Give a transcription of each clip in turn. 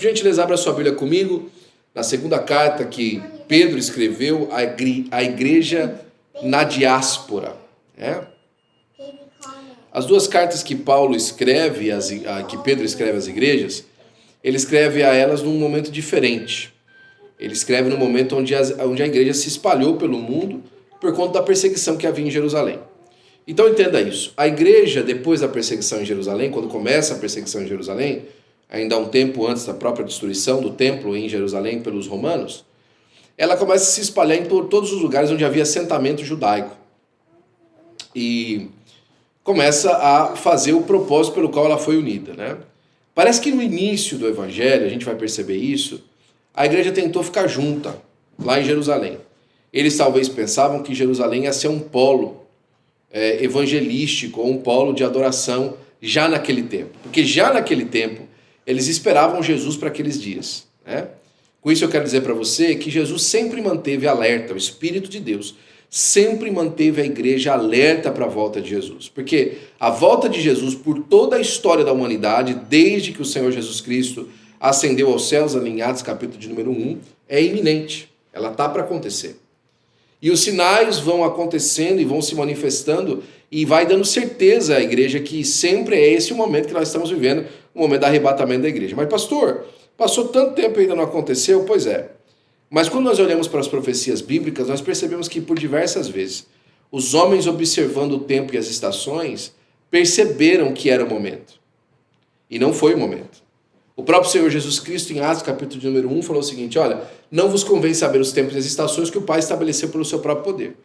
Por gentileza, abra sua Bíblia comigo na segunda carta que Pedro escreveu à igreja na diáspora. As duas cartas que Paulo escreve, que Pedro escreve às igrejas, ele escreve a elas num momento diferente. Ele escreve no momento onde a igreja se espalhou pelo mundo por conta da perseguição que havia em Jerusalém. Então entenda isso. A igreja, depois da perseguição em Jerusalém, quando começa a perseguição em Jerusalém, ainda há um tempo antes da própria destruição do templo em Jerusalém pelos romanos, ela começa a se espalhar em todos os lugares onde havia assentamento judaico. E começa a fazer o propósito pelo qual ela foi unida, né? Parece que no início do evangelho, a gente vai perceber isso, a igreja tentou ficar junta, lá em Jerusalém. Eles talvez pensavam que Jerusalém ia ser um polo evangelístico, ou um polo de adoração já naquele tempo. Porque já naquele tempo, eles esperavam Jesus para aqueles dias, né? Com isso eu quero dizer para você que Jesus sempre manteve alerta, o Espírito de Deus sempre manteve a igreja alerta para a volta de Jesus. Porque a volta de Jesus por toda a história da humanidade, desde que o Senhor Jesus Cristo ascendeu aos céus, ali em Atos capítulo de número 1, é iminente. Ela está para acontecer. E os sinais vão acontecendo e vão se manifestando e vai dando certeza à igreja que sempre é esse o momento que nós estamos vivendo, o momento do arrebatamento da igreja. Mas pastor, passou tanto tempo e ainda não aconteceu? Pois é. Mas quando nós olhamos para as profecias bíblicas, nós percebemos que por diversas vezes os homens, observando o tempo e as estações, perceberam que era o momento. E não foi o momento. O próprio Senhor Jesus Cristo, em Atos capítulo de número 1, falou o seguinte: olha, não vos convém saber os tempos e as estações que o Pai estabeleceu pelo seu próprio poder.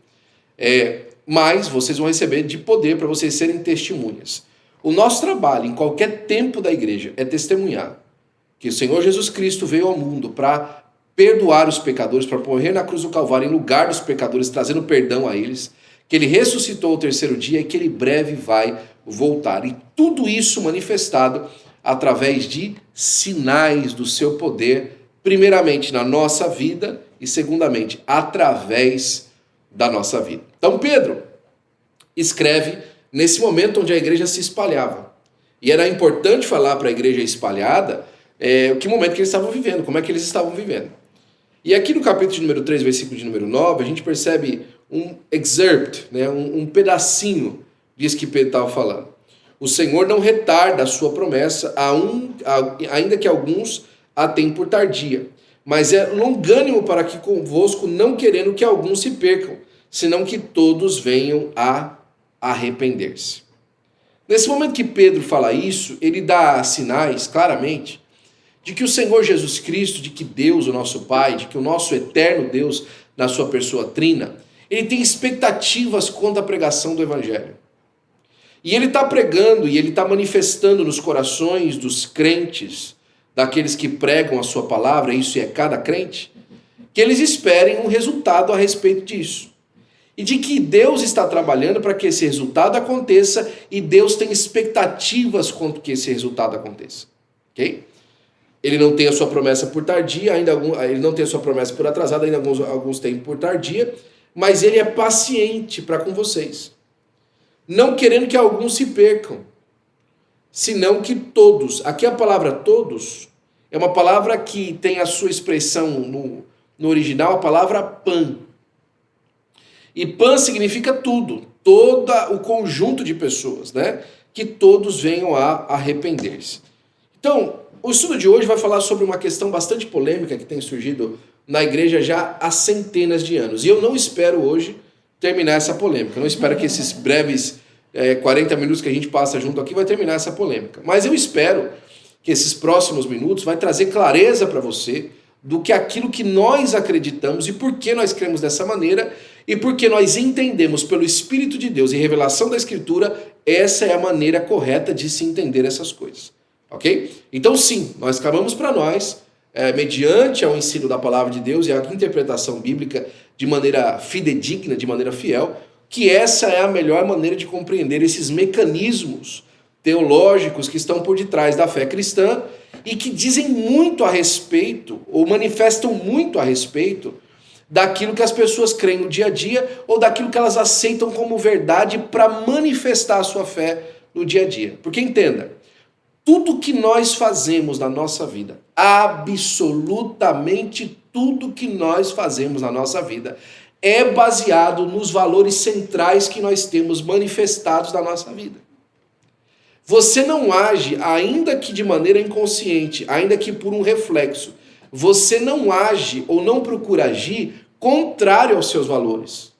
Mas vocês vão receber de poder para vocês serem testemunhas. O nosso trabalho, em qualquer tempo da igreja, é testemunhar que o Senhor Jesus Cristo veio ao mundo para perdoar os pecadores, para morrer na cruz do Calvário em lugar dos pecadores, trazendo perdão a eles, que ele ressuscitou ao terceiro dia e que ele breve vai voltar. E tudo isso manifestado através de sinais do seu poder, primeiramente na nossa vida e segundamente através da nossa vida. Então Pedro escreve nesse momento onde a igreja se espalhava. E era importante falar para a igreja espalhada que momento que eles estavam vivendo, como é que eles estavam vivendo. E aqui no capítulo de número 3, versículo de número 9, a gente percebe um excerpt, né, um pedacinho disso que Pedro estava falando. O Senhor não retarda a sua promessa, ainda que alguns a tenham por tardia, mas é longânimo para que convosco, não querendo que alguns se percam, senão que todos venham a arrepender-se. Nesse momento que Pedro fala isso, ele dá sinais, claramente, de que o Senhor Jesus Cristo, de que Deus, o nosso Pai, de que o nosso eterno Deus, na sua pessoa trina, ele tem expectativas quanto à pregação do Evangelho. E ele está pregando e ele está manifestando nos corações dos crentes, daqueles que pregam a sua palavra, isso é cada crente, que eles esperem um resultado a respeito disso. E de que Deus está trabalhando para que esse resultado aconteça e Deus tem expectativas quanto que esse resultado aconteça. Ok? Ele não tem a sua promessa por tardia, ele não tem a sua promessa por atrasada, ainda alguns têm por tardia, mas ele é paciente para com vocês. Não querendo que alguns se percam, senão que todos. Aqui a palavra todos é uma palavra que tem a sua expressão no original, a palavra pan. E pan significa tudo, todo o conjunto de pessoas, né? Que todos venham a arrepender-se. Então, o estudo de hoje vai falar sobre uma questão bastante polêmica que tem surgido na igreja já há centenas de anos. E eu não espero hoje terminar essa polêmica. Eu não espero que esses breves 40 minutos que a gente passa junto aqui vai terminar essa polêmica. Mas eu espero que esses próximos minutos vai trazer clareza para você do que aquilo que nós acreditamos e por que nós cremos dessa maneira e porque nós entendemos pelo Espírito de Deus e revelação da Escritura, essa é a maneira correta de se entender essas coisas. Ok? Então sim, nós clamamos para nós, mediante ao ensino da palavra de Deus e a interpretação bíblica de maneira fidedigna, de maneira fiel, que essa é a melhor maneira de compreender esses mecanismos teológicos que estão por detrás da fé cristã e que dizem muito a respeito, ou manifestam muito a respeito, daquilo que as pessoas creem no dia a dia ou daquilo que elas aceitam como verdade para manifestar a sua fé no dia a dia. Porque entenda, tudo que nós fazemos na nossa vida, absolutamente tudo que nós fazemos na nossa vida, é baseado nos valores centrais que nós temos manifestados na nossa vida. Você não age, ainda que de maneira inconsciente, ainda que por um reflexo, você não age ou não procura agir contrário aos seus valores.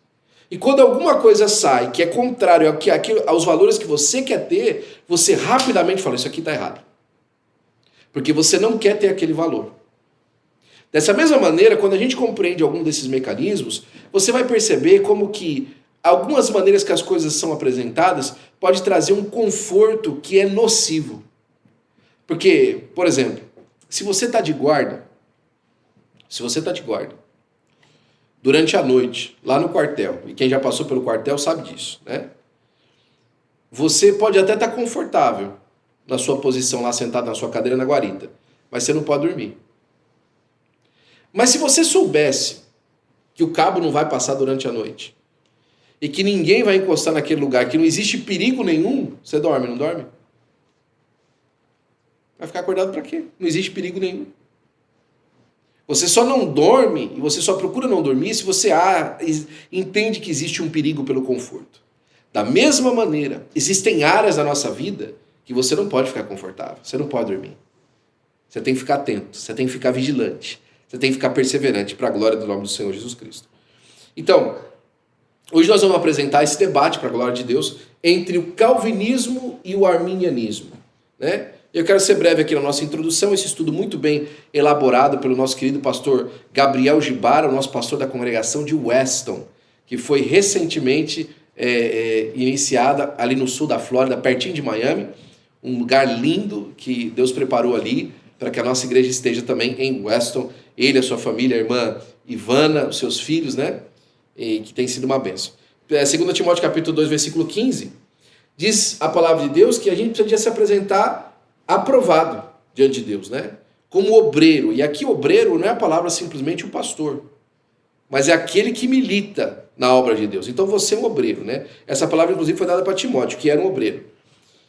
E quando alguma coisa sai que é contrário aos valores que você quer ter, você rapidamente fala, isso aqui está errado. Porque você não quer ter aquele valor. Dessa mesma maneira, quando a gente compreende algum desses mecanismos, você vai perceber como que algumas maneiras que as coisas são apresentadas pode trazer um conforto que é nocivo. Porque, por exemplo, se você está de guarda, durante a noite, lá no quartel, e quem já passou pelo quartel sabe disso, né? Você pode até estar confortável na sua posição lá sentado na sua cadeira na guarita, mas você não pode dormir. Mas se você soubesse que o cabo não vai passar durante a noite e que ninguém vai encostar naquele lugar, que não existe perigo nenhum, você dorme, não dorme? Vai ficar acordado para quê? Não existe perigo nenhum. Você só não dorme e você só procura não dormir se você entende que existe um perigo pelo conforto. Da mesma maneira, existem áreas da nossa vida que você não pode ficar confortável, você não pode dormir. Você tem que ficar atento, você tem que ficar vigilante, você tem que ficar perseverante para a glória do nome do Senhor Jesus Cristo. Então, hoje nós vamos apresentar esse debate para a glória de Deus entre o calvinismo e o arminianismo, né? Eu quero ser breve aqui na nossa introdução, esse estudo muito bem elaborado pelo nosso querido pastor Gabriel Gibara, o nosso pastor da congregação de Weston, que foi recentemente iniciada ali no sul da Flórida, pertinho de Miami, um lugar lindo que Deus preparou ali para que a nossa igreja esteja também em Weston, ele, a sua família, a irmã Ivana, os seus filhos, né? E que tem sido uma bênção. 2 Timóteo capítulo 2, versículo 15, diz a palavra de Deus que a gente precisa se apresentar aprovado diante de Deus, né? Como obreiro. E aqui obreiro não é a palavra simplesmente o pastor, mas é aquele que milita na obra de Deus. Então você é um obreiro, né? Essa palavra inclusive foi dada para Timóteo, que era um obreiro.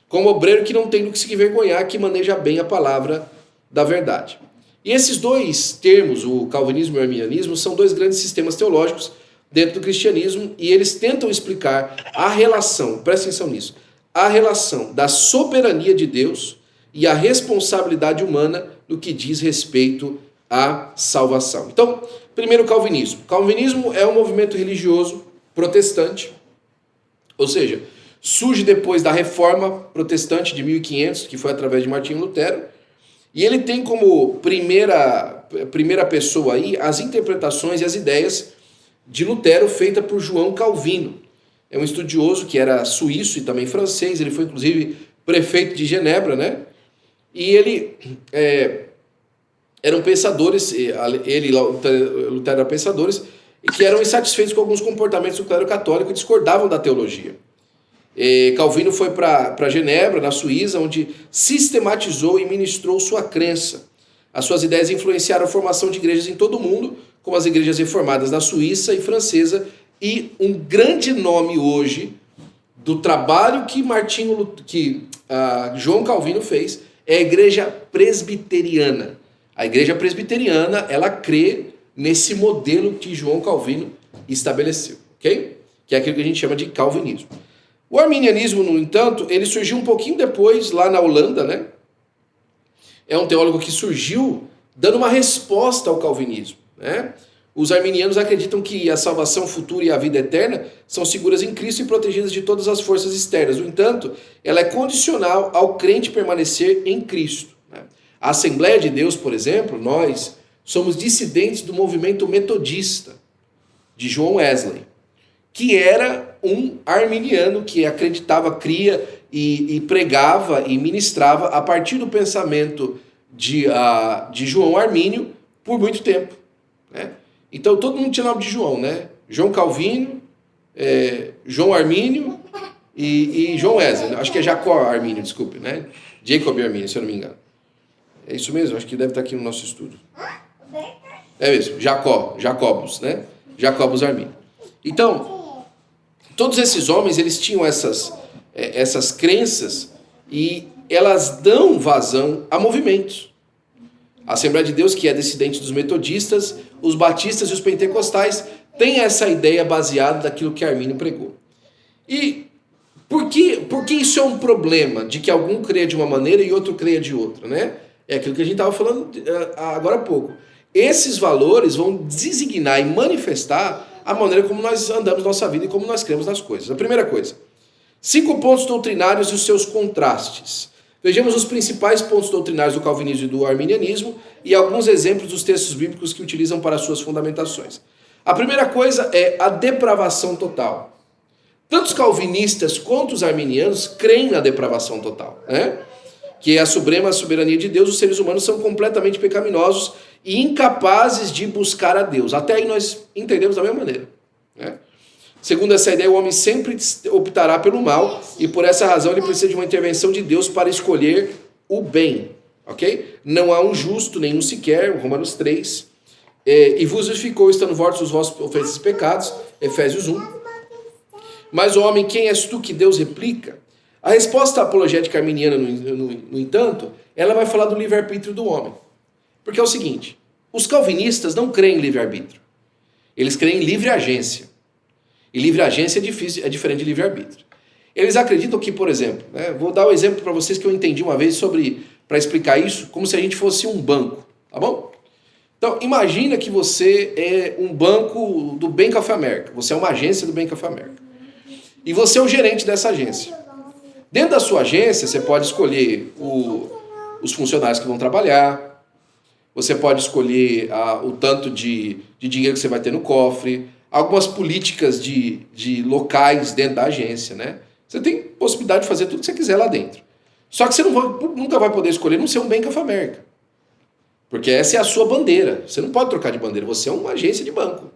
Como obreiro que não tem do que se envergonhar, que maneja bem a palavra da verdade. E esses dois termos, o calvinismo e o arminianismo, são dois grandes sistemas teológicos dentro do cristianismo e eles tentam explicar a relação, presta atenção nisso, a relação da soberania de Deus e a responsabilidade humana no que diz respeito à salvação. Então, primeiro o calvinismo. O calvinismo é um movimento religioso protestante, ou seja, surge depois da Reforma Protestante de 1500, que foi através de Martinho Lutero, e ele tem como primeira pessoa aí as interpretações e as ideias de Lutero feita por João Calvino. É um estudioso que era suíço e também francês, ele foi inclusive prefeito de Genebra, né? E ele eram pensadores, ele e Lutero eram pensadores, que eram insatisfeitos com alguns comportamentos do clero católico e discordavam da teologia. Calvino foi para Genebra, na Suíça, onde sistematizou e ministrou sua crença. As suas ideias influenciaram a formação de igrejas em todo o mundo, como as igrejas reformadas na Suíça e francesa, e um grande nome hoje do trabalho que João Calvino fez é a igreja presbiteriana. A igreja presbiteriana, ela crê nesse modelo que João Calvino estabeleceu, ok? Que é aquilo que a gente chama de calvinismo. O arminianismo, no entanto, ele surgiu um pouquinho depois, lá na Holanda, né? É um teólogo que surgiu dando uma resposta ao calvinismo, né? Os arminianos acreditam que a salvação futura e a vida eterna são seguras em Cristo e protegidas de todas as forças externas. No entanto, ela é condicional ao crente permanecer em Cristo, né? A Assembleia de Deus, por exemplo, nós somos dissidentes do movimento metodista de John Wesley, que era um arminiano que acreditava, cria e pregava e ministrava a partir do pensamento de João Armínio por muito tempo, né? Então todo mundo tinha nome de João, né? João Calvino, João Armínio e João Wesley. Acho que é Jacó Armínio, desculpe, né? Jacob Armínio, se eu não me engano. É isso mesmo? Acho que deve estar aqui no nosso estudo. É mesmo, Jacobus, né? Jacobus Armínio. Então, todos esses homens, eles tinham essas crenças e elas dão vazão a movimentos. A Assembleia de Deus, que é descendente dos metodistas, os batistas e os pentecostais, tem essa ideia baseada daquilo que Armínio pregou. E por que isso é um problema, de que algum creia de uma maneira e outro creia de outra, né? É aquilo que a gente estava falando agora há pouco. Esses valores vão designar e manifestar a maneira como nós andamos nossa vida e como nós cremos nas coisas. A primeira coisa, 5 pontos doutrinários e os seus contrastes. Vejamos os principais pontos doutrinários do calvinismo e do arminianismo e alguns exemplos dos textos bíblicos que utilizam para suas fundamentações. A primeira coisa é a depravação total. Tanto os calvinistas quanto os arminianos creem na depravação total, né? Que é a suprema soberania de Deus, os seres humanos são completamente pecaminosos e incapazes de buscar a Deus. Até aí nós entendemos da mesma maneira, né? Segundo essa ideia, o homem sempre optará pelo mal e por essa razão ele precisa de uma intervenção de Deus para escolher o bem, ok? Não há um justo, nenhum sequer, Romanos 3, e vos justificou, estando mortos os vossos ofensas e pecados, Efésios 1. Mas, homem, quem és tu que Deus replica? A resposta apologética arminiana, no entanto, ela vai falar do livre-arbítrio do homem. Porque é o seguinte, os calvinistas não creem em livre-arbítrio. Eles creem em livre agência. E livre agência é diferente de livre-arbítrio. Eles acreditam que, por exemplo, né, vou dar um exemplo para vocês que eu entendi uma vez para explicar isso, como se a gente fosse um banco, tá bom? Então, imagina que você é um banco do Bank of America. Você é uma agência do Bank of America. E você é o gerente dessa agência. Dentro da sua agência, você pode escolher os funcionários que vão trabalhar, você pode escolher o tanto de dinheiro que você vai ter no cofre, algumas políticas de locais dentro da agência, né? Você tem possibilidade de fazer tudo que você quiser lá dentro. Só que você nunca vai poder escolher não ser um Bank of America. Porque essa é a sua bandeira. Você não pode trocar de bandeira, você é uma agência de banco.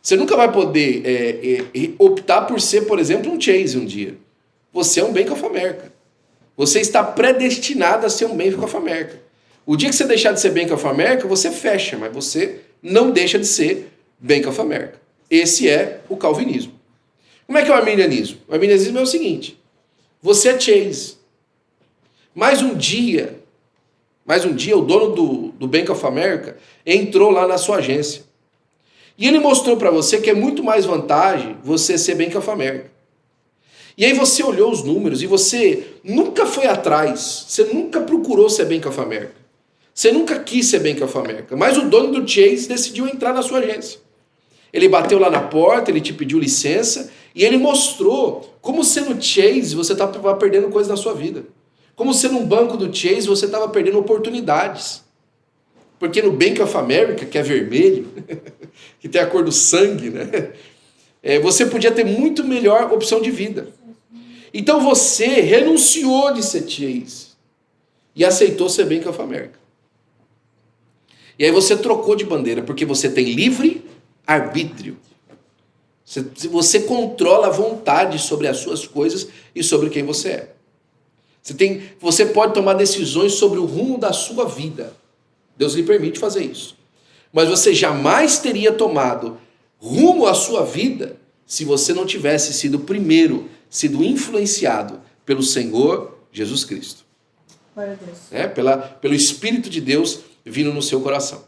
Você nunca vai poder optar por ser, por exemplo, um Chase um dia. Você é um Bank of America. Você está predestinado a ser um Bank of America. O dia que você deixar de ser Bank of America, você fecha, mas você não deixa de ser Bank of America. Esse é o calvinismo. Como é que é o arminianismo? O arminianismo é o seguinte, você é Chase. Mais um dia, o dono do Bank of America entrou lá na sua agência. E ele mostrou para você que é muito mais vantagem você ser Bank of America. E aí você olhou os números e você nunca foi atrás, você nunca procurou ser Bank of America. Você nunca quis ser Bank of America, mas o dono do Chase decidiu entrar na sua agência. Ele bateu lá na porta, ele te pediu licença e ele mostrou como sendo Chase você estava perdendo coisas na sua vida. Como sendo um banco do Chase você estava perdendo oportunidades. Porque no Bank of America, que é vermelho, que tem a cor do sangue, né? Você podia ter muito melhor opção de vida. Então você renunciou de ser Chase e aceitou ser Bank of America. E aí você trocou de bandeira, porque você tem livre arbítrio. Você controla a vontade sobre as suas coisas e sobre quem você é. Você pode tomar decisões sobre o rumo da sua vida. Deus lhe permite fazer isso. Mas você jamais teria tomado rumo à sua vida se você não tivesse sido influenciado pelo Senhor Jesus Cristo. Glória a Deus. Pelo Espírito de Deus vindo no seu coração.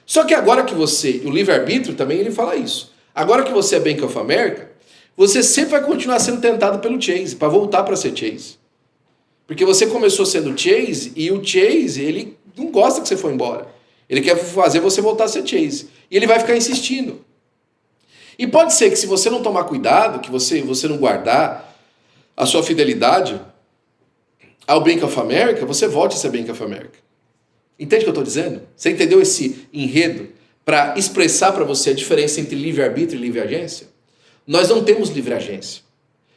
Só que agora que o livre-arbítrio também ele fala isso. Agora que você é Bank of America, você sempre vai continuar sendo tentado pelo Chase, para voltar para ser Chase. Porque você começou sendo Chase e o Chase, ele não gosta que você foi embora. Ele quer fazer você voltar a ser Chase. E ele vai ficar insistindo. E pode ser que se você não tomar cuidado, que você não guardar a sua fidelidade ao Bank of America, você volte a ser Bank of America. Entende o que eu estou dizendo? Você entendeu esse enredo para expressar para você a diferença entre livre-arbítrio e livre-agência? Nós não temos livre-agência.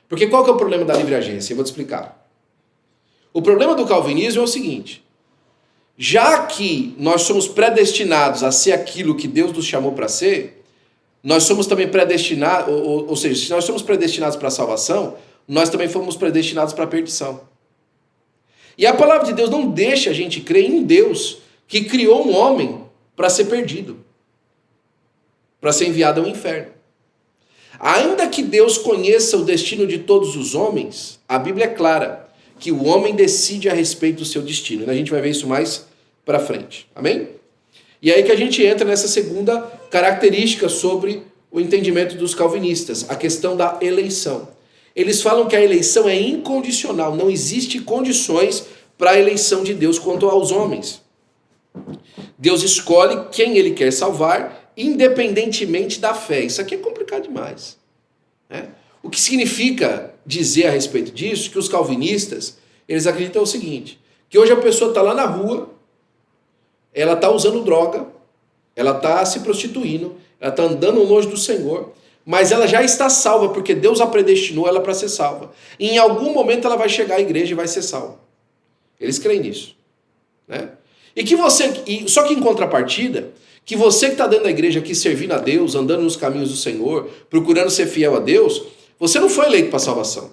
Porque qual que é o problema da livre-agência? Eu vou te explicar. O problema do calvinismo é o seguinte. Já que nós somos predestinados a ser aquilo que Deus nos chamou para ser, nós somos também predestinados, ou seja, se nós somos predestinados para a salvação, nós também fomos predestinados para a perdição. E a palavra de Deus não deixa a gente crer em um Deus que criou um homem para ser perdido, para ser enviado ao inferno. Ainda que Deus conheça o destino de todos os homens, a Bíblia é clara que o homem decide a respeito do seu destino. E a gente vai ver isso mais para frente. Amém? E aí que a gente entra nessa segunda característica sobre o entendimento dos calvinistas, a questão da eleição. Eles falam que a eleição é incondicional, não existe condições para a eleição de Deus quanto aos homens. Deus escolhe quem ele quer salvar, independentemente da fé. Isso aqui é complicado demais, né? O que significa dizer a respeito disso, que os calvinistas, eles acreditam o seguinte, que hoje a pessoa está lá na rua, ela está usando droga, ela está se prostituindo, ela está andando longe do Senhor, mas ela já está salva, porque Deus a predestinou ela para ser salva. E em algum momento ela vai chegar à igreja e vai ser salva. Eles creem nisso, né? Só que em contrapartida, que você que está dentro da igreja aqui servindo a Deus, andando nos caminhos do Senhor, procurando ser fiel a Deus, você não foi eleito para salvação.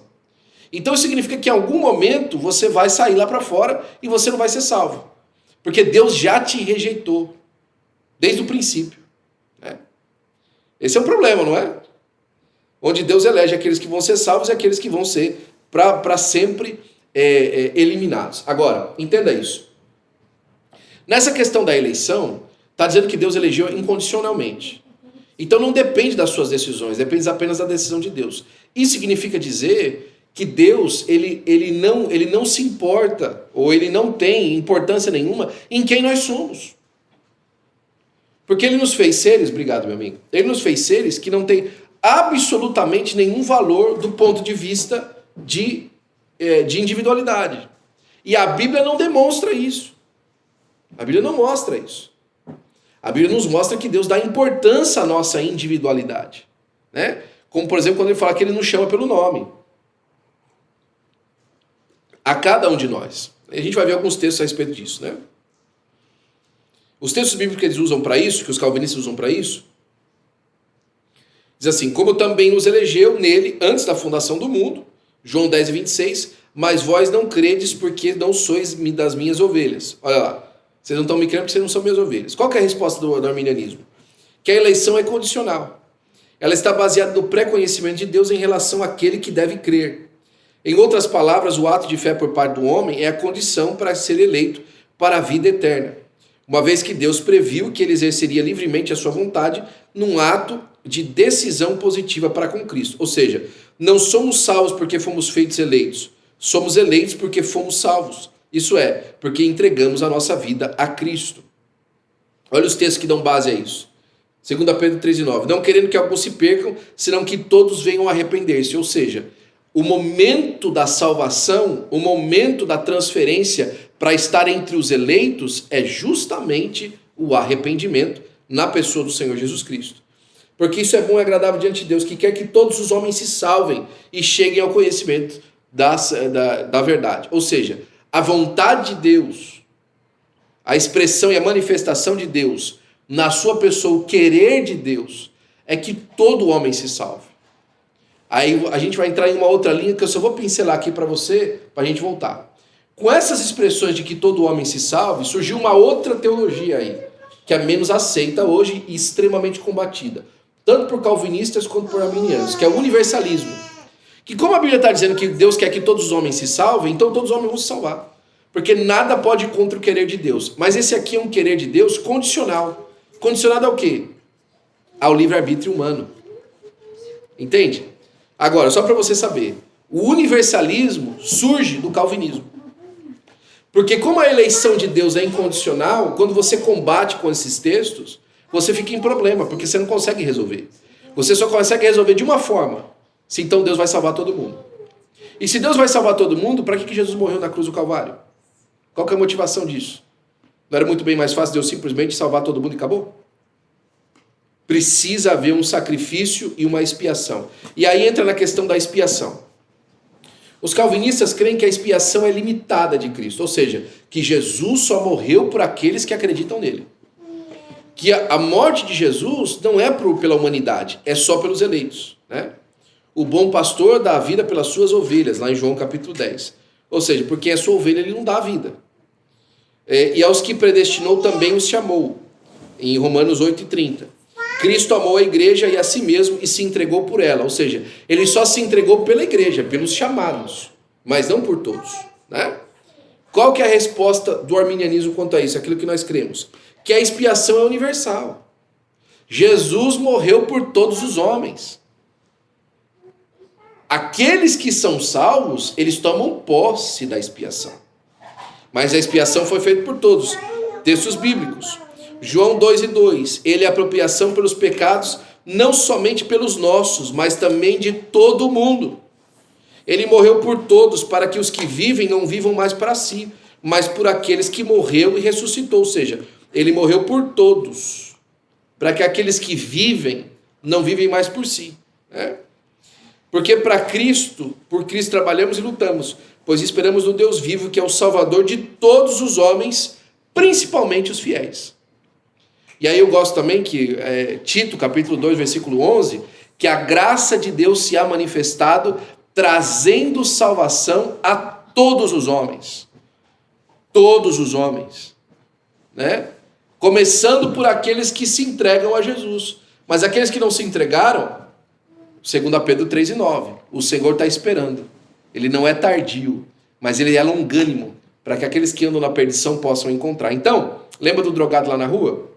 Então isso significa que em algum momento você vai sair lá para fora e você não vai ser salvo. Porque Deus já te rejeitou, desde o princípio, né? Esse é um problema, não é? Onde Deus elege aqueles que vão ser salvos e aqueles que vão ser para sempre eliminados. Agora, entenda isso. Nessa questão da eleição, está dizendo que Deus elegeu incondicionalmente. Então não depende das suas decisões, depende apenas da decisão de Deus. Isso significa dizer que Deus ele não se importa, ou ele não tem importância nenhuma em quem nós somos. Porque ele nos fez seres, obrigado meu amigo, ele nos fez seres que não têm absolutamente nenhum valor do ponto de vista de individualidade. E a Bíblia não demonstra isso. A Bíblia não mostra isso. A Bíblia nos mostra que Deus dá importância à nossa individualidade, né? Como, por exemplo, quando ele fala que ele nos chama pelo nome. A cada um de nós. A gente vai ver alguns textos a respeito disso, né? Os textos bíblicos que eles usam para isso, que os calvinistas usam para isso, diz assim, como também nos elegeu nele antes da fundação do mundo, João 10, 26, mas vós não credes porque não sois das minhas ovelhas. Olha lá. Vocês não estão me crendo porque vocês não são minhas ovelhas. Qual que é a resposta do arminianismo? Que a eleição é condicional. Ela está baseada no pré-conhecimento de Deus em relação àquele que deve crer. Em outras palavras, o ato de fé por parte do homem é a condição para ser eleito para a vida eterna. Uma vez que Deus previu que ele exerceria livremente a sua vontade num ato de decisão positiva para com Cristo. Ou seja, não somos salvos porque fomos feitos eleitos. Somos eleitos porque fomos salvos. Isso é, porque entregamos a nossa vida a Cristo. Olha os textos que dão base a isso. 2 Pedro 3,9. Não querendo que alguns se percam, senão que todos venham a arrepender-se. Ou seja, o momento da salvação, o momento da transferência para estar entre os eleitos é justamente o arrependimento na pessoa do Senhor Jesus Cristo. Porque isso é bom e agradável diante de Deus, que quer que todos os homens se salvem e cheguem ao conhecimento da verdade. Ou seja, a vontade de Deus, a expressão e a manifestação de Deus na sua pessoa, o querer de Deus, é que todo homem se salve. Aí a gente vai entrar em uma outra linha que eu só vou pincelar aqui para você, para a gente voltar. Com essas expressões de que todo homem se salve, surgiu uma outra teologia aí, que é menos aceita hoje e extremamente combatida, tanto por calvinistas quanto por arminianos, que é o universalismo. Que como a Bíblia está dizendo que Deus quer que todos os homens se salvem, então todos os homens vão se salvar. Porque nada pode ir contra o querer de Deus. Mas esse aqui é um querer de Deus condicional. Condicionado ao quê? Ao livre-arbítrio humano. Entende? Agora, só para você saber, o universalismo surge do calvinismo. Porque como a eleição de Deus é incondicional, quando você combate com esses textos, você fica em problema, porque você não consegue resolver. Você só consegue resolver de uma forma. Se então Deus vai salvar todo mundo. E se Deus vai salvar todo mundo, para que Jesus morreu na cruz do Calvário? Qual que é a motivação disso? Não era muito bem mais fácil Deus simplesmente salvar todo mundo e acabou? Precisa haver um sacrifício e uma expiação. E aí entra na questão da expiação. Os calvinistas creem que a expiação é limitada de Cristo, ou seja, que Jesus só morreu por aqueles que acreditam nele. Que a morte de Jesus não é pela humanidade, é só pelos eleitos, né? O bom pastor dá a vida pelas suas ovelhas, lá em João capítulo 10. Ou seja, porque é sua ovelha, ele não dá a vida. E aos que predestinou também os chamou, em Romanos 8:30. Cristo amou a igreja e a si mesmo e se entregou por ela. Ou seja, ele só se entregou pela igreja, pelos chamados, mas não por todos. né? Qual que é a resposta do arminianismo quanto a isso? Aquilo que nós cremos. Que a expiação é universal. Jesus morreu por todos os homens. Aqueles que são salvos, eles tomam posse da expiação. Mas a expiação foi feita por todos. Textos bíblicos. João 2:2. Ele é a apropriação pelos pecados, não somente pelos nossos, mas também de todo o mundo. Ele morreu por todos, para que os que vivem não vivam mais para si, mas por aqueles que morreu e ressuscitou. Ou seja, ele morreu por todos, para que aqueles que vivem não vivem mais por si, né? Porque para Cristo, por Cristo trabalhamos e lutamos, pois esperamos no Deus vivo, que é o Salvador de todos os homens, principalmente os fiéis. E aí eu gosto também que Tito, capítulo 2, versículo 11, que a graça de Deus se há manifestado, trazendo salvação a todos os homens. Todos os homens, né? Começando por aqueles que se entregam a Jesus. Mas aqueles que não se entregaram, 2 Pedro 3:9, o Senhor está esperando. Ele não é tardio, mas ele é longânimo, para que aqueles que andam na perdição possam encontrar. Então, lembra do drogado lá na rua?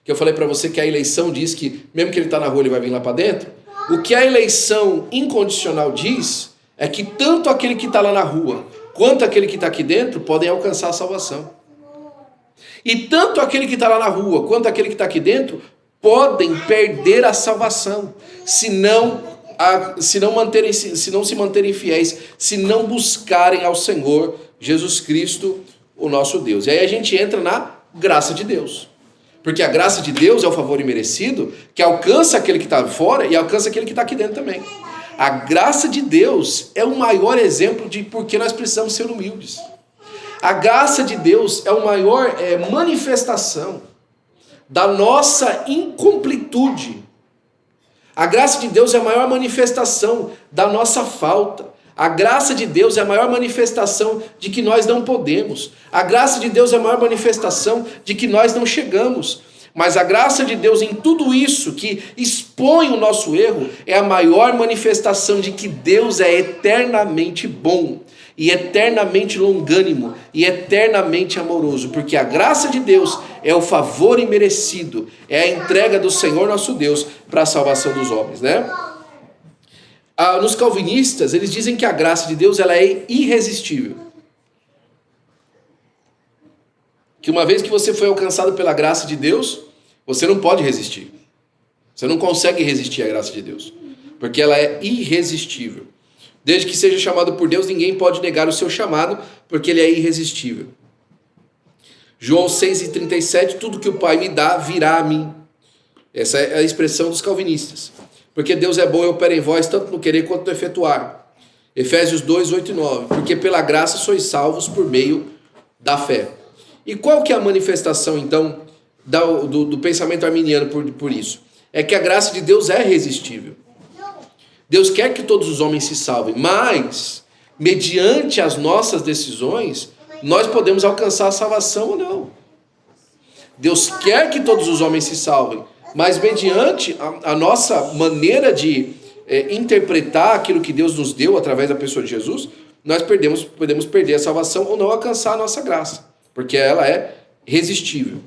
Que eu falei para você que a eleição diz que, mesmo que ele está na rua, ele vai vir lá para dentro. O que a eleição incondicional diz é que tanto aquele que está lá na rua, quanto aquele que está aqui dentro, podem alcançar a salvação. E tanto aquele que está lá na rua, quanto aquele que está aqui dentro, podem perder a salvação, se não se manterem fiéis, se não buscarem ao Senhor Jesus Cristo, o nosso Deus. E aí a gente entra na graça de Deus. Porque a graça de Deus é o favor imerecido que alcança aquele que está fora e alcança aquele que está aqui dentro também. A graça de Deus é o maior exemplo de por que nós precisamos ser humildes. A graça de Deus é a maior manifestação da nossa incompletude. A graça de Deus é a maior manifestação da nossa falta. A graça de Deus é a maior manifestação de que nós não podemos. A graça de Deus é a maior manifestação de que nós não chegamos. Mas a graça de Deus em tudo isso que expõe o nosso erro é a maior manifestação de que Deus é eternamente bom e eternamente longânimo e eternamente amoroso. Porque a graça de Deus é o favor imerecido, é a entrega do Senhor nosso Deus para a salvação dos homens, né? Nos calvinistas, eles dizem que a graça de Deus ela é irresistível. Que uma vez que você foi alcançado pela graça de Deus, você não pode resistir. Você não consegue resistir à graça de Deus. Porque ela é irresistível. Desde que seja chamado por Deus, ninguém pode negar o seu chamado, porque ele é irresistível. João 6,37, tudo que o Pai me dá virá a mim. Essa é a expressão dos calvinistas. Porque Deus é bom e opera em vós, tanto no querer quanto no efetuar. Efésios 2, 8 e 9. Porque pela graça sois salvos por meio da fé. E qual que é a manifestação, então, do pensamento arminiano por isso? É que a graça de Deus é irresistível. Deus quer que todos os homens se salvem, mas, mediante as nossas decisões, nós podemos alcançar a salvação ou não. Deus quer que todos os homens se salvem, mas mediante a nossa maneira de interpretar aquilo que Deus nos deu através da pessoa de Jesus, nós podemos perder a salvação ou não alcançar a nossa graça, porque ela é irresistível.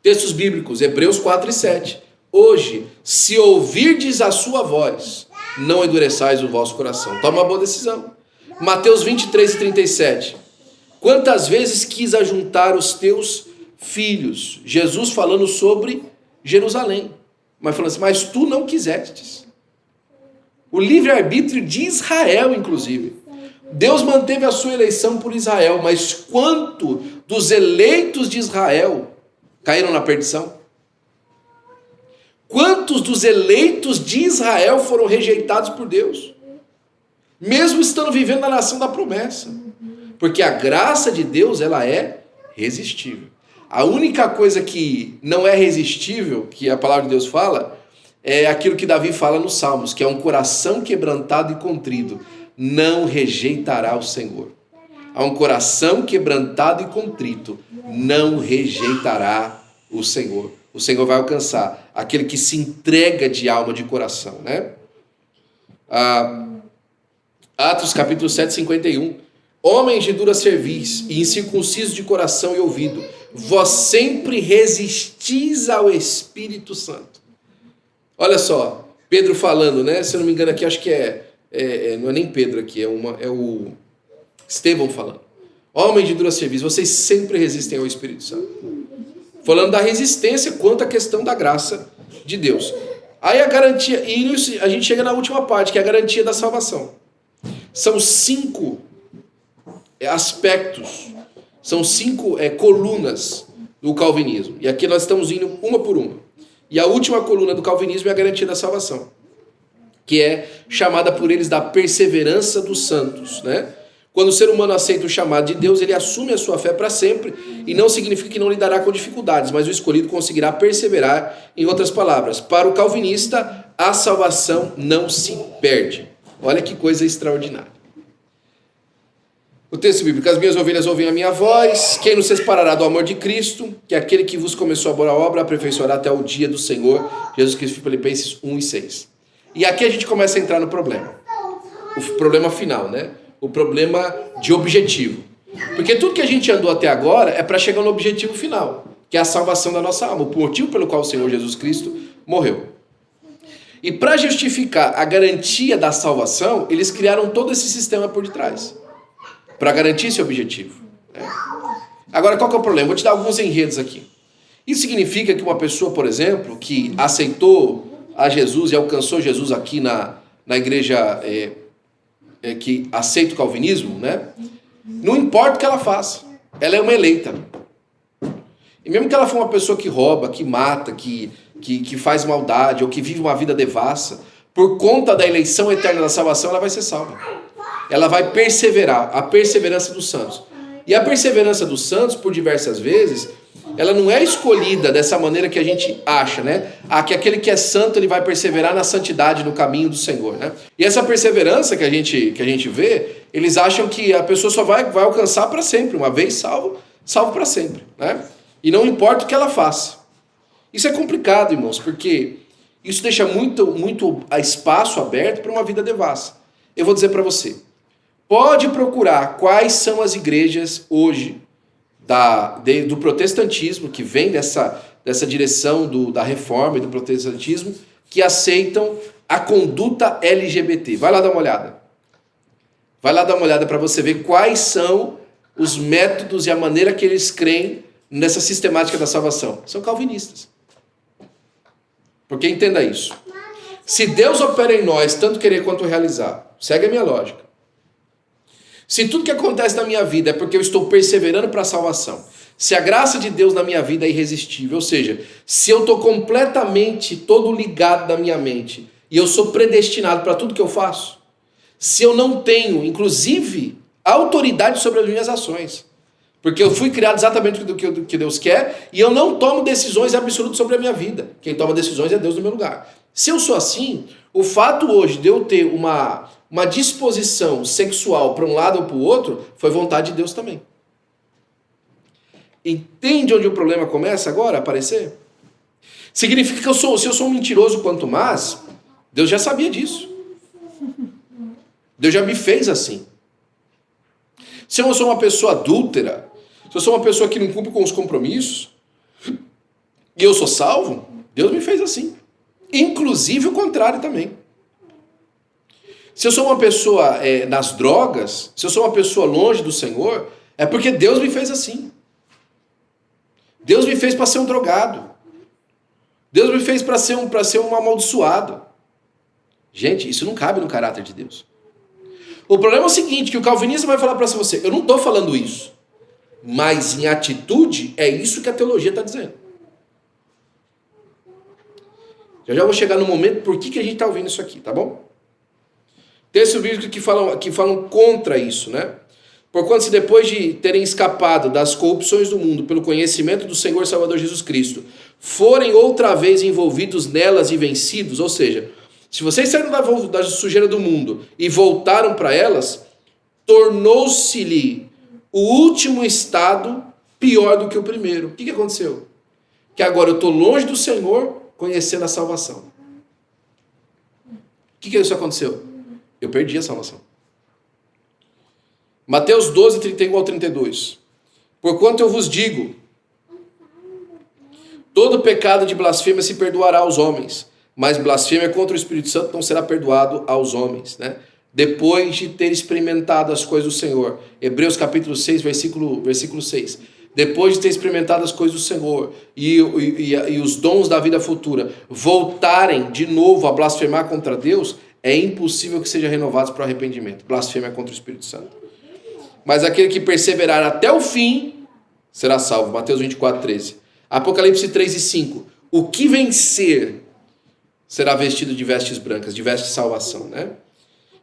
Textos bíblicos, Hebreus 4 e 7. Hoje, se ouvirdes a sua voz, não endureçais o vosso coração. Toma uma boa decisão. Mateus 23 e 37. Quantas vezes quis ajuntar os teus filhos? Jesus falando sobre Jerusalém. Mas falando assim, mas tu não quisestes. O livre-arbítrio de Israel, inclusive. Deus manteve a sua eleição por Israel, mas quanto dos eleitos de Israel caíram na perdição? Quantos dos eleitos de Israel foram rejeitados por Deus? Mesmo estando vivendo na nação da promessa. Porque a graça de Deus, ela é resistível. A única coisa que não é resistível, que a palavra de Deus fala, é aquilo que Davi fala nos Salmos, que é um coração quebrantado e contrido. Não rejeitará o Senhor. Há um coração quebrantado e contrito. Não rejeitará o Senhor. O Senhor vai alcançar aquele que se entrega de alma, de coração, né? Atos capítulo 7, 51. homens de dura cerviz e incircuncisos de coração e ouvido, vós sempre resistis ao Espírito Santo. Olha só, Pedro falando, né? Se eu não me engano aqui, acho que não é nem Pedro aqui, é o Estevão falando. Homens de dura cerviz, vocês sempre resistem ao Espírito Santo. Falando da resistência quanto à questão da graça de Deus. Aí a garantia, e a gente chega na última parte, que é a garantia da salvação. São 5 aspectos, são 5 colunas do calvinismo. E aqui nós estamos indo uma por uma. E a última coluna do calvinismo é a garantia da salvação, que é chamada por eles da perseverança dos santos, né? Quando o ser humano aceita o chamado de Deus, ele assume a sua fé para sempre, e não significa que não lidará com dificuldades, mas o escolhido conseguirá perseverar. Em outras palavras, para o calvinista, a salvação não se perde. Olha que coisa extraordinária. O texto bíblico: as minhas ovelhas ouvem a minha voz, quem nos separará do amor de Cristo? Que aquele que vos começou a boa obra aperfeiçoará até o dia do Senhor Jesus Cristo. Filipenses 1:6. E aqui a gente começa a entrar no problema. O problema final, né? O problema de objetivo. Porque tudo que a gente andou até agora é para chegar no objetivo final, que é a salvação da nossa alma, o motivo pelo qual o Senhor Jesus Cristo morreu. E para justificar a garantia da salvação, eles criaram todo esse sistema por detrás, para garantir esse objetivo. Agora, qual que é o problema? Vou te dar alguns enredos aqui. Isso significa que uma pessoa, por exemplo, que aceitou a Jesus e alcançou Jesus aqui na igreja que aceita o calvinismo, né? Não importa o que ela faça, ela é uma eleita. E mesmo que ela for uma pessoa que rouba, que mata, que faz maldade, ou que vive uma vida devassa, por conta da eleição eterna da salvação, ela vai ser salva. Ela vai perseverar, a perseverança dos santos. E a perseverança dos santos, por diversas vezes, ela não é escolhida dessa maneira que a gente acha, né? Que aquele que é santo, ele vai perseverar na santidade, no caminho do Senhor, né? E essa perseverança que a gente vê, eles acham que a pessoa só vai alcançar para sempre. Uma vez salvo para sempre, né? E não importa o que ela faça. Isso é complicado, irmãos, porque isso deixa muito espaço aberto para uma vida devassa. Eu vou dizer para você, pode procurar quais são as igrejas hoje do protestantismo, que vem dessa direção da reforma e do protestantismo, que aceitam a conduta LGBT. Vai lá dar uma olhada. Vai lá dar uma olhada para você ver quais são os métodos e a maneira que eles creem nessa sistemática da salvação. São calvinistas. Porque entenda isso. Se Deus opera em nós, tanto querer quanto realizar, segue a minha lógica. Se tudo que acontece na minha vida é porque eu estou perseverando para a salvação, se a graça de Deus na minha vida é irresistível, ou seja, se eu estou completamente todo ligado na minha mente e eu sou predestinado para tudo que eu faço, se eu não tenho, inclusive, autoridade sobre as minhas ações, porque eu fui criado exatamente do que Deus quer e eu não tomo decisões absolutas sobre a minha vida. Quem toma decisões é Deus no meu lugar. Se eu sou assim, o fato hoje de eu ter uma disposição sexual para um lado ou para o outro, foi vontade de Deus também. Entende onde o problema começa agora a aparecer? Significa que se eu sou um mentiroso quanto mais, Deus já sabia disso. Deus já me fez assim. Se eu sou uma pessoa adúltera, se eu sou uma pessoa que não cumpre com os compromissos, e eu sou salvo, Deus me fez assim. Inclusive o contrário também. Se eu sou uma pessoa nas drogas, se eu sou uma pessoa longe do Senhor, é porque Deus me fez assim. Deus me fez para ser um drogado. Deus me fez para ser um amaldiçoado. Gente, isso não cabe no caráter de Deus. O problema é o seguinte, que o calvinismo vai falar para você, eu não estou falando isso, mas em atitude é isso que a teologia está dizendo. Já vou chegar no momento por que a gente está ouvindo isso aqui, tá bom? Textos bíblicos que falam contra isso, né? Porquanto, se depois de terem escapado das corrupções do mundo pelo conhecimento do Senhor Salvador Jesus Cristo, forem outra vez envolvidos nelas e vencidos, ou seja, se vocês saíram da sujeira do mundo e voltaram para elas, tornou-se-lhe o último estado pior do que o primeiro. O que aconteceu? Que agora eu estou longe do Senhor, conhecendo a salvação. O que isso aconteceu? Eu perdi a salvação. Mateus 12, 31 ao 32. Porquanto eu vos digo, todo pecado de blasfêmia se perdoará aos homens, mas blasfêmia contra o Espírito Santo não será perdoado aos homens, né? Depois de ter experimentado as coisas do Senhor. Hebreus capítulo 6, versículo 6. Depois de ter experimentado as coisas do Senhor e os dons da vida futura, voltarem de novo a blasfemar contra Deus, é impossível que sejam renovados para o arrependimento. Blasfêmia contra o Espírito Santo. Mas aquele que perseverar até o fim será salvo. Mateus 24, 13. Apocalipse 3 e 5. O que vencer será vestido de vestes brancas, de vestes de salvação, né?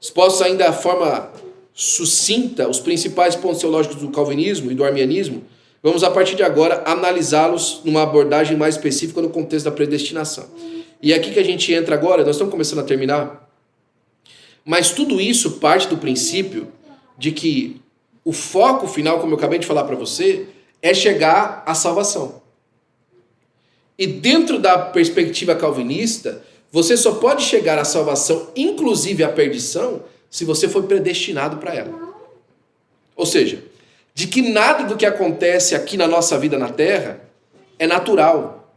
Expostos ainda de forma sucinta os principais pontos teológicos do calvinismo e do arminianismo, vamos a partir de agora analisá-los numa abordagem mais específica no contexto da predestinação. E é aqui que a gente entra agora, nós estamos começando a terminar, mas tudo isso parte do princípio de que o foco final, como eu acabei de falar para você, é chegar à salvação. E dentro da perspectiva calvinista, você só pode chegar à salvação, inclusive à perdição, se você for predestinado para ela. Ou seja, de que nada do que acontece aqui na nossa vida na Terra é natural,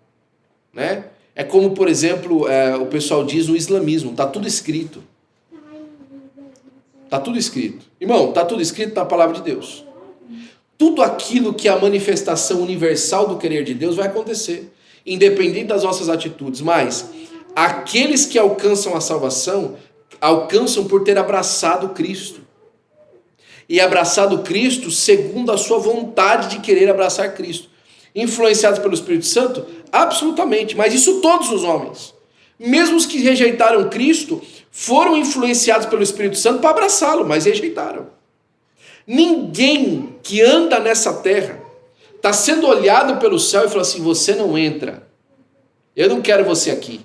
né? É como, por exemplo, o pessoal diz no islamismo, está tudo escrito. Está tudo escrito. Irmão, está tudo escrito na palavra de Deus. Tudo aquilo que é a manifestação universal do querer de Deus vai acontecer, independente das nossas atitudes, mas aqueles que alcançam a salvação, alcançam por ter abraçado Cristo. E abraçado Cristo segundo a sua vontade de querer abraçar Cristo. Influenciados pelo Espírito Santo? Absolutamente, mas isso todos os homens. Mesmo os que rejeitaram Cristo, foram influenciados pelo Espírito Santo para abraçá-lo, mas rejeitaram. Ninguém que anda nessa terra está sendo olhado pelo céu e fala assim, você não entra. Eu não quero você aqui.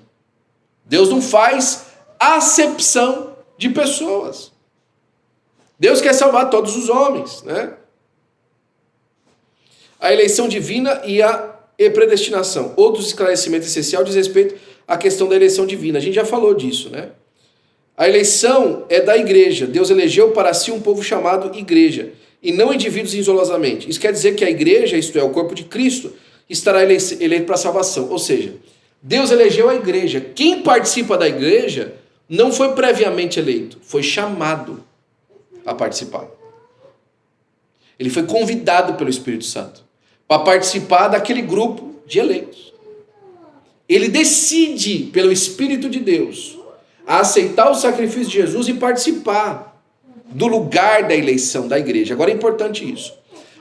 Deus não faz acepção de pessoas. Deus quer salvar todos os homens, né? A eleição divina e a predestinação. Outro esclarecimento essencial diz respeito à questão da eleição divina. A gente já falou disso, né? A eleição é da igreja. Deus elegeu para si um povo chamado igreja, e não indivíduos isolosamente. Isso quer dizer que a igreja, isto é, o corpo de Cristo, estará eleito para a salvação. Ou seja, Deus elegeu a igreja. Quem participa da igreja não foi previamente eleito, foi chamado a participar. Ele foi convidado pelo Espírito Santo para participar daquele grupo de eleitos. Ele decide, pelo Espírito de Deus, a aceitar o sacrifício de Jesus e participar do lugar da eleição da igreja. Agora é importante isso.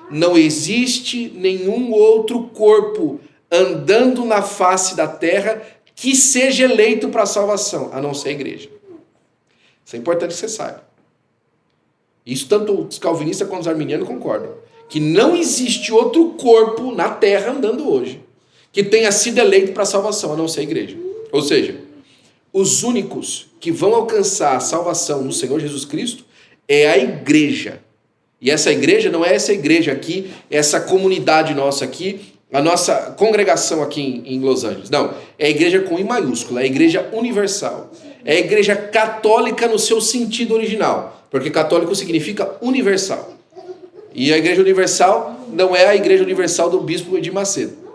Não existe nenhum outro corpo andando na face da terra que seja eleito para a salvação, a não ser a igreja. Isso é importante que você saiba. Isso tanto os calvinistas quanto os arminianos concordam. Que não existe outro corpo na terra andando hoje que tenha sido eleito para a salvação, a não ser a igreja. Ou seja, os únicos que vão alcançar a salvação no Senhor Jesus Cristo é a igreja. E essa igreja não é essa igreja aqui, essa comunidade nossa aqui, a nossa congregação aqui em Los Angeles. Não, é a igreja com I maiúscula, é a igreja universal. É a igreja católica no seu sentido original, porque católico significa universal. E a igreja universal não é a igreja universal do bispo Edir Macedo.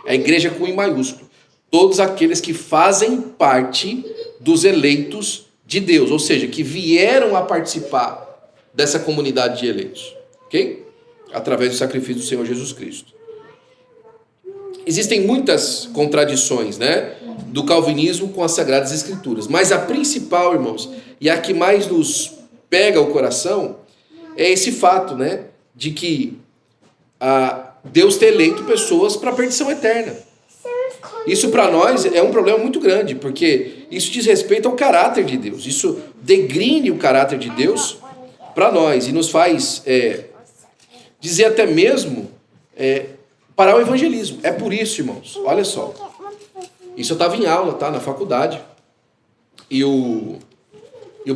É a igreja com I maiúsculo. Todos aqueles que fazem parte dos eleitos de Deus, ou seja, que vieram a participar dessa comunidade de eleitos, ok? Através do sacrifício do Senhor Jesus Cristo. Existem muitas contradições, né, do calvinismo com as Sagradas Escrituras, mas a principal, irmãos, e a que mais nos pega o coração, é esse fato, né, de que Deus ter eleito pessoas para a perdição eterna. Isso para nós é um problema muito grande, porque isso diz respeito ao caráter de Deus. Isso degrine o caráter de Deus para nós e nos faz dizer até mesmo parar o evangelismo. É por isso, irmãos, olha só. Isso eu estava em aula, tá, na faculdade, e o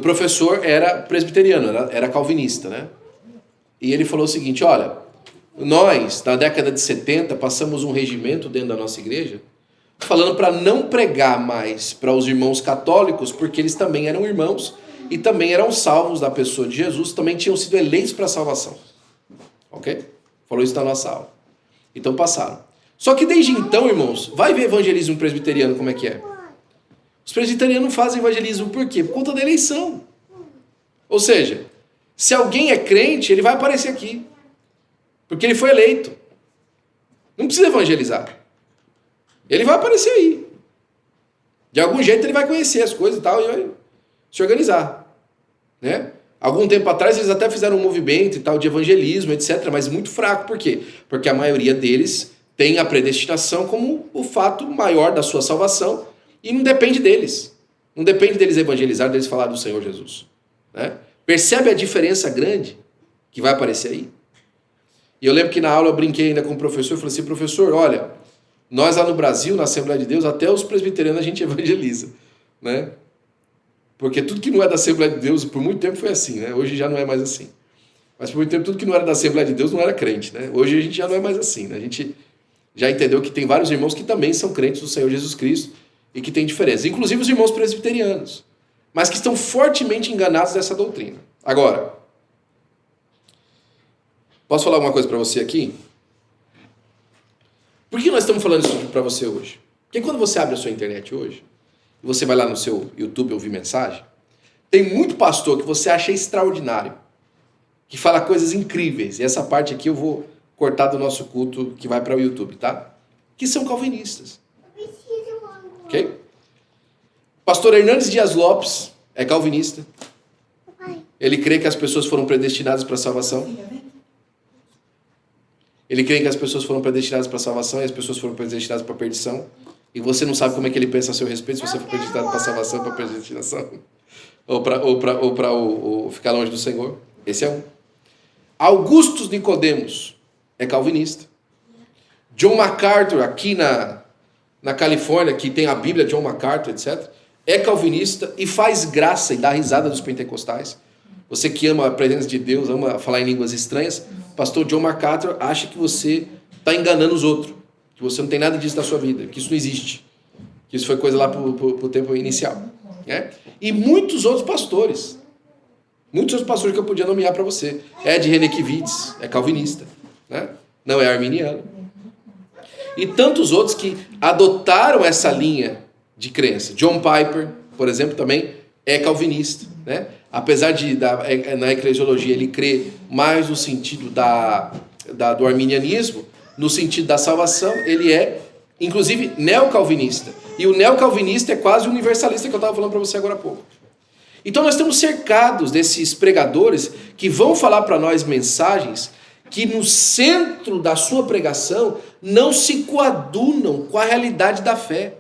professor era presbiteriano, era calvinista, né? E ele falou o seguinte, olha, nós, na década de 70, passamos um regimento dentro da nossa igreja, falando para não pregar mais para os irmãos católicos, porque eles também eram irmãos, e também eram salvos da pessoa de Jesus, também tinham sido eleitos para a salvação. Ok? Falou isso na nossa aula. Então passaram. Só que desde então, irmãos, vai ver evangelismo presbiteriano como é que é. Os presbiterianos não fazem evangelismo por quê? Por conta da eleição. Ou seja, se alguém é crente, ele vai aparecer aqui. Porque ele foi eleito. Não precisa evangelizar. Ele vai aparecer aí. De algum jeito ele vai conhecer as coisas e tal, e vai se organizar. Né? Algum tempo atrás eles até fizeram um movimento e tal de evangelismo, etc., mas muito fraco. Por quê? Porque a maioria deles tem a predestinação como o fato maior da sua salvação e não depende deles. Não depende deles evangelizar, deles falar do Senhor Jesus. Né? Percebe a diferença grande que vai aparecer aí? E eu lembro que na aula eu brinquei ainda com o professor e falei assim, professor, olha, nós lá no Brasil, na Assembleia de Deus, até os presbiterianos a gente evangeliza. Né? Porque tudo que não é da Assembleia de Deus, por muito tempo foi assim, né? Hoje já não é mais assim. Mas por muito tempo tudo que não era da Assembleia de Deus não era crente, né? Hoje a gente já não é mais assim, né? A gente já entendeu que tem vários irmãos que também são crentes do Senhor Jesus Cristo e que tem diferença. Inclusive os irmãos presbiterianos, mas que estão fortemente enganados dessa doutrina. Agora, posso falar alguma coisa para você aqui? Por que nós estamos falando isso para você hoje? Porque quando você abre a sua internet hoje, e você vai lá no seu YouTube ouvir mensagem, tem muito pastor que você acha extraordinário, que fala coisas incríveis, e essa parte aqui eu vou cortar do nosso culto que vai para o YouTube, tá? Que são calvinistas. Ok? Pastor Hernandes Dias Lopes é calvinista. Ele crê que as pessoas foram predestinadas para a salvação. Ele crê que as pessoas foram predestinadas para a salvação e as pessoas foram predestinadas para a perdição. E você não sabe como é que ele pensa a seu respeito, se você foi predestinado para a salvação ou para a predestinação. Ou para ficar longe do Senhor. Esse é um. Augustus Nicodemos é calvinista. John MacArthur, aqui na Califórnia, que tem a Bíblia, John MacArthur, etc., é calvinista e faz graça e dá risada dos pentecostais. Você que ama a presença de Deus, ama falar em línguas estranhas, pastor John MacArthur acha que você está enganando os outros, que você não tem nada disso na sua vida, que isso não existe, que isso foi coisa lá para o tempo inicial. Né? E muitos outros pastores que eu podia nomear para você. Ed Renekiewicz é calvinista, né? Não é arminiano. E tantos outros que adotaram essa linha de crença. John Piper, por exemplo, também é calvinista, né? Apesar de na eclesiologia ele crê mais no sentido do arminianismo, no sentido da salvação, ele é, inclusive, neocalvinista. E o neocalvinista é quase o universalista que eu estava falando para você agora há pouco. Então nós estamos cercados desses pregadores que vão falar para nós mensagens que no centro da sua pregação não se coadunam com a realidade da fé.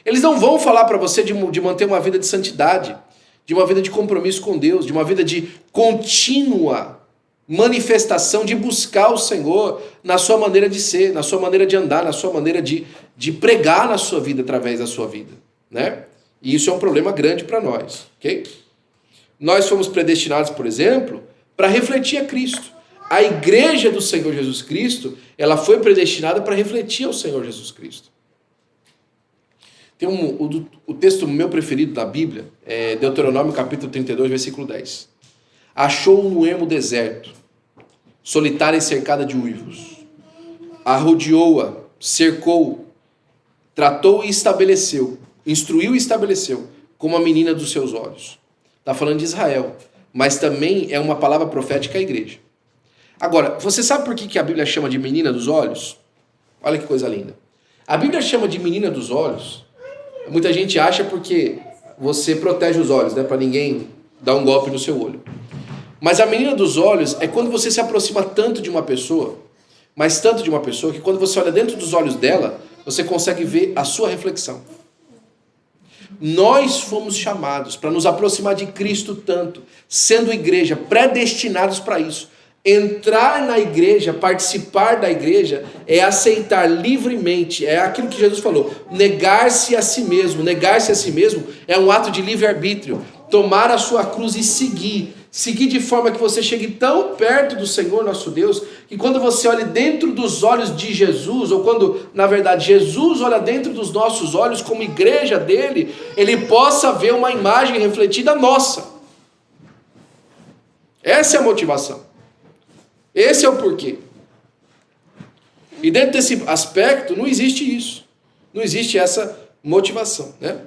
Eles não vão falar para você de manter uma vida de santidade, de uma vida de compromisso com Deus, de uma vida de contínua manifestação, de buscar o Senhor na sua maneira de ser, na sua maneira de andar, na sua maneira de pregar na sua vida, através da sua vida, né? E isso é um problema grande para nós, ok? Nós fomos predestinados, por exemplo, para refletir a Cristo. A igreja do Senhor Jesus Cristo, ela foi predestinada para refletir ao Senhor Jesus Cristo. Tem o texto meu preferido da Bíblia, é Deuteronômio capítulo 32, versículo 10. Achou no ermo deserto, solitária e cercada de uivos. Arrodeou-a, cercou, tratou e estabeleceu, instruiu e estabeleceu, como a menina dos seus olhos. Está falando de Israel, mas também é uma palavra profética à igreja. Agora, você sabe por que a Bíblia chama de menina dos olhos? Olha que coisa linda. A Bíblia chama de menina dos olhos, muita gente acha porque você protege os olhos, né, para ninguém dar um golpe no seu olho. Mas a menina dos olhos é quando você se aproxima tanto de uma pessoa, mas tanto de uma pessoa, que quando você olha dentro dos olhos dela, você consegue ver a sua reflexão. Nós fomos chamados para nos aproximar de Cristo tanto, sendo igreja, predestinados para isso. Entrar na igreja, participar da igreja, é aceitar livremente, é aquilo que Jesus falou, negar-se a si mesmo. Negar-se a si mesmo é um ato de livre-arbítrio, tomar a sua cruz e seguir, seguir de forma que você chegue tão perto do Senhor nosso Deus, que quando você olhe dentro dos olhos de Jesus, ou quando, na verdade, Jesus olha dentro dos nossos olhos como igreja dele, ele possa ver uma imagem refletida nossa. Essa é a motivação. Esse é o porquê. E dentro desse aspecto, não existe isso. Não existe essa motivação, né?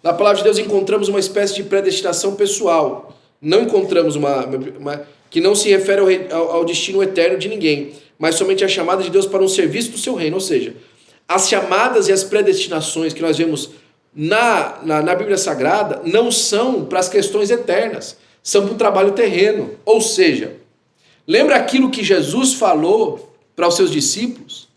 Na palavra de Deus encontramos uma espécie de predestinação pessoal. Não encontramos uma que não se refere ao destino eterno de ninguém, mas somente a chamada de Deus para um serviço do seu reino. Ou seja, as chamadas e as predestinações que nós vemos na Bíblia Sagrada não são para as questões eternas, são para o trabalho terreno. Ou seja, lembra aquilo que Jesus falou para os seus discípulos?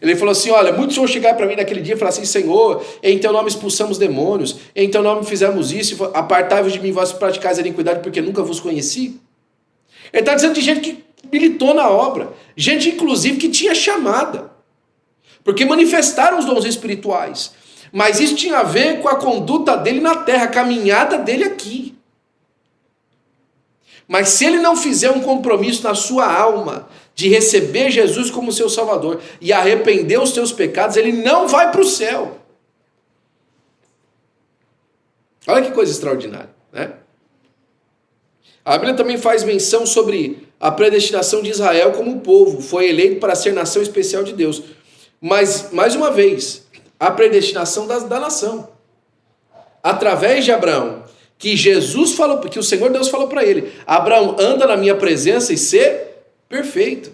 Ele falou assim, olha, muitos vão chegar para mim naquele dia e falar assim, Senhor, em teu nome expulsamos demônios, em teu nome fizemos isso, apartai-vos de mim, vós praticais a iniquidade, porque nunca vos conheci. Ele está dizendo de gente que militou na obra, gente inclusive que tinha chamada, porque manifestaram os dons espirituais, mas isso tinha a ver com a conduta dele na terra, a caminhada dele aqui. Mas se ele não fizer um compromisso na sua alma de receber Jesus como seu Salvador e arrepender os seus pecados, ele não vai para o céu. Olha que coisa extraordinária, né? A Bíblia também faz menção sobre a predestinação de Israel como povo, foi eleito para ser nação especial de Deus. Mas, mais uma vez, a predestinação da nação. Através de Abraão, que Jesus falou, que o Senhor Deus falou para ele, Abraão, anda na minha presença e ser perfeito.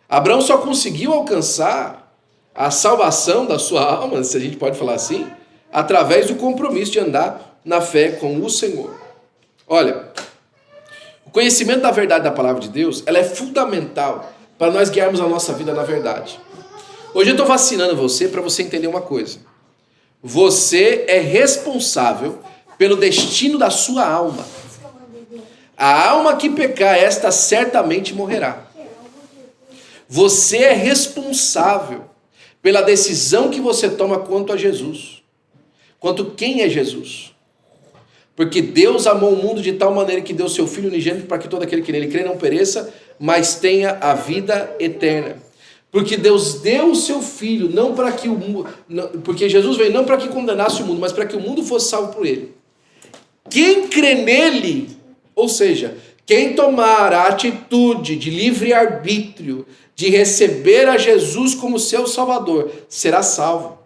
Abraão só conseguiu alcançar a salvação da sua alma, se a gente pode falar assim, através do compromisso de andar na fé com o Senhor. Olha, o conhecimento da verdade da palavra de Deus, ela é fundamental para nós guiarmos a nossa vida na verdade. Hoje eu estou vacinando você para você entender uma coisa. Você é responsável pelo destino da sua alma. A alma que pecar, esta certamente morrerá. Você é responsável pela decisão que você toma quanto a Jesus. Quanto quem é Jesus. Porque Deus amou o mundo de tal maneira que deu seu Filho unigênito para que todo aquele que nele crê não pereça, mas tenha a vida eterna. Porque Deus deu o seu Filho, não para que o mundo, porque Jesus veio não para que condenasse o mundo, mas para que o mundo fosse salvo por ele. Quem crê nele, ou seja, quem tomar a atitude de livre-arbítrio, de receber a Jesus como seu Salvador, será salvo.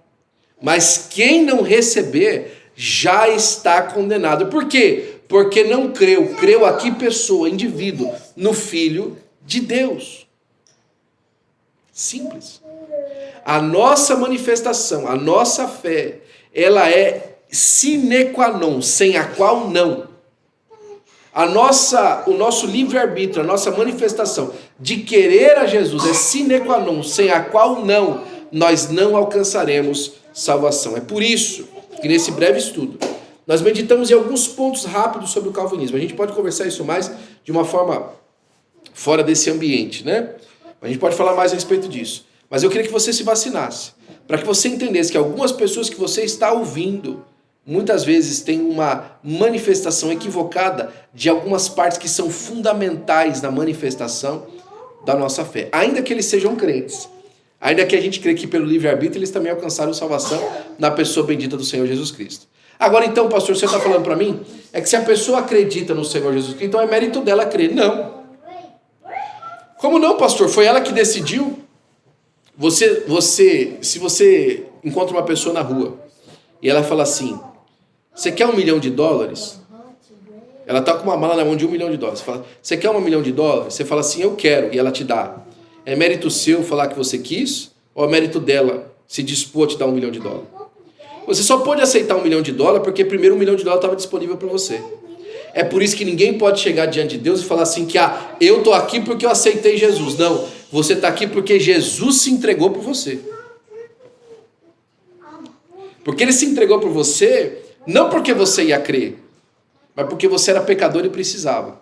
Mas quem não receber, já está condenado. Por quê? Porque não creu aqui pessoa, indivíduo, no Filho de Deus. Simples. A nossa manifestação, a nossa fé, ela é sine qua non, sem a qual não. O nosso livre-arbítrio, a nossa manifestação de querer a Jesus é sine qua non, sem a qual não, nós não alcançaremos salvação. É por isso que nesse breve estudo, nós meditamos em alguns pontos rápidos sobre o calvinismo. A gente pode conversar isso mais de uma forma fora desse ambiente, né? A gente pode falar mais a respeito disso. Mas eu queria que você se vacinasse, para que você entendesse que algumas pessoas que você está ouvindo, muitas vezes têm uma manifestação equivocada de algumas partes que são fundamentais na manifestação da nossa fé. Ainda que eles sejam crentes, ainda que a gente crê que pelo livre-arbítrio eles também alcançaram salvação na pessoa bendita do Senhor Jesus Cristo. Agora então, pastor, você está falando para mim, é que se a pessoa acredita no Senhor Jesus Cristo, então é mérito dela crer. Não. Como não, pastor? Foi ela que decidiu. Se você encontra uma pessoa na rua e ela fala assim, você quer $1 milhão? Ela está com uma mala na mão de $1 milhão. Você fala, você quer $1 milhão? Você fala assim, eu quero, e ela te dá. É mérito seu falar que você quis, ou é mérito dela se dispor a te dar $1 milhão? Você só pode aceitar $1 milhão porque primeiro $1 milhão estava disponível para você. É por isso que ninguém pode chegar diante de Deus e falar assim que eu estou aqui porque eu aceitei Jesus. Não, você está aqui porque Jesus se entregou por você. Porque ele se entregou por você, não porque você ia crer, mas porque você era pecador e precisava.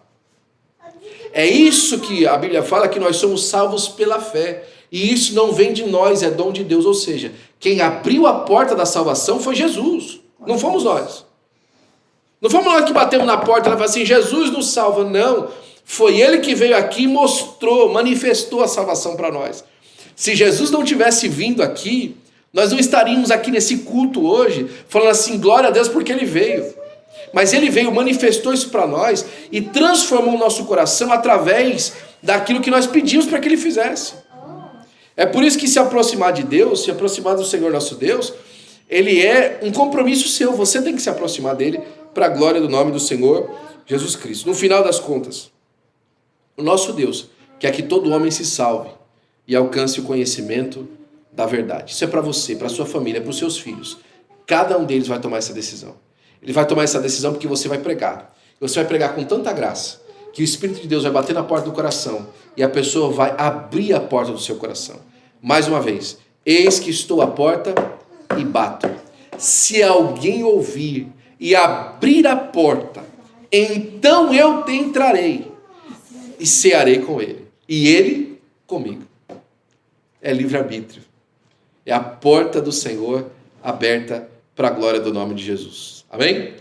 É isso que a Bíblia fala, que nós somos salvos pela fé. E isso não vem de nós, é dom de Deus. Ou seja, quem abriu a porta da salvação foi Jesus, não fomos nós. Não fomos nós que batemos na porta e ela falou assim, Jesus nos salva. Não, foi Ele que veio aqui e mostrou, manifestou a salvação para nós. Se Jesus não tivesse vindo aqui, nós não estaríamos aqui nesse culto hoje, falando assim, glória a Deus porque Ele veio. Mas Ele veio, manifestou isso para nós e transformou o nosso coração através daquilo que nós pedimos para que Ele fizesse. É por isso que se aproximar de Deus, se aproximar do Senhor nosso Deus, Ele é um compromisso seu, você tem que se aproximar dEle para a glória do nome do Senhor Jesus Cristo. No final das contas, o nosso Deus quer que todo homem se salve e alcance o conhecimento da verdade. Isso é para você, para a sua família, para os seus filhos. Cada um deles vai tomar essa decisão. Ele vai tomar essa decisão porque você vai pregar. Você vai pregar com tanta graça que o Espírito de Deus vai bater na porta do coração e a pessoa vai abrir a porta do seu coração. Mais uma vez, eis que estou à porta e bato. Se alguém ouvir e abrir a porta, então eu te entrarei e cearei com ele, e ele comigo. É livre-arbítrio. É a porta do Senhor aberta para a glória do nome de Jesus. Amém?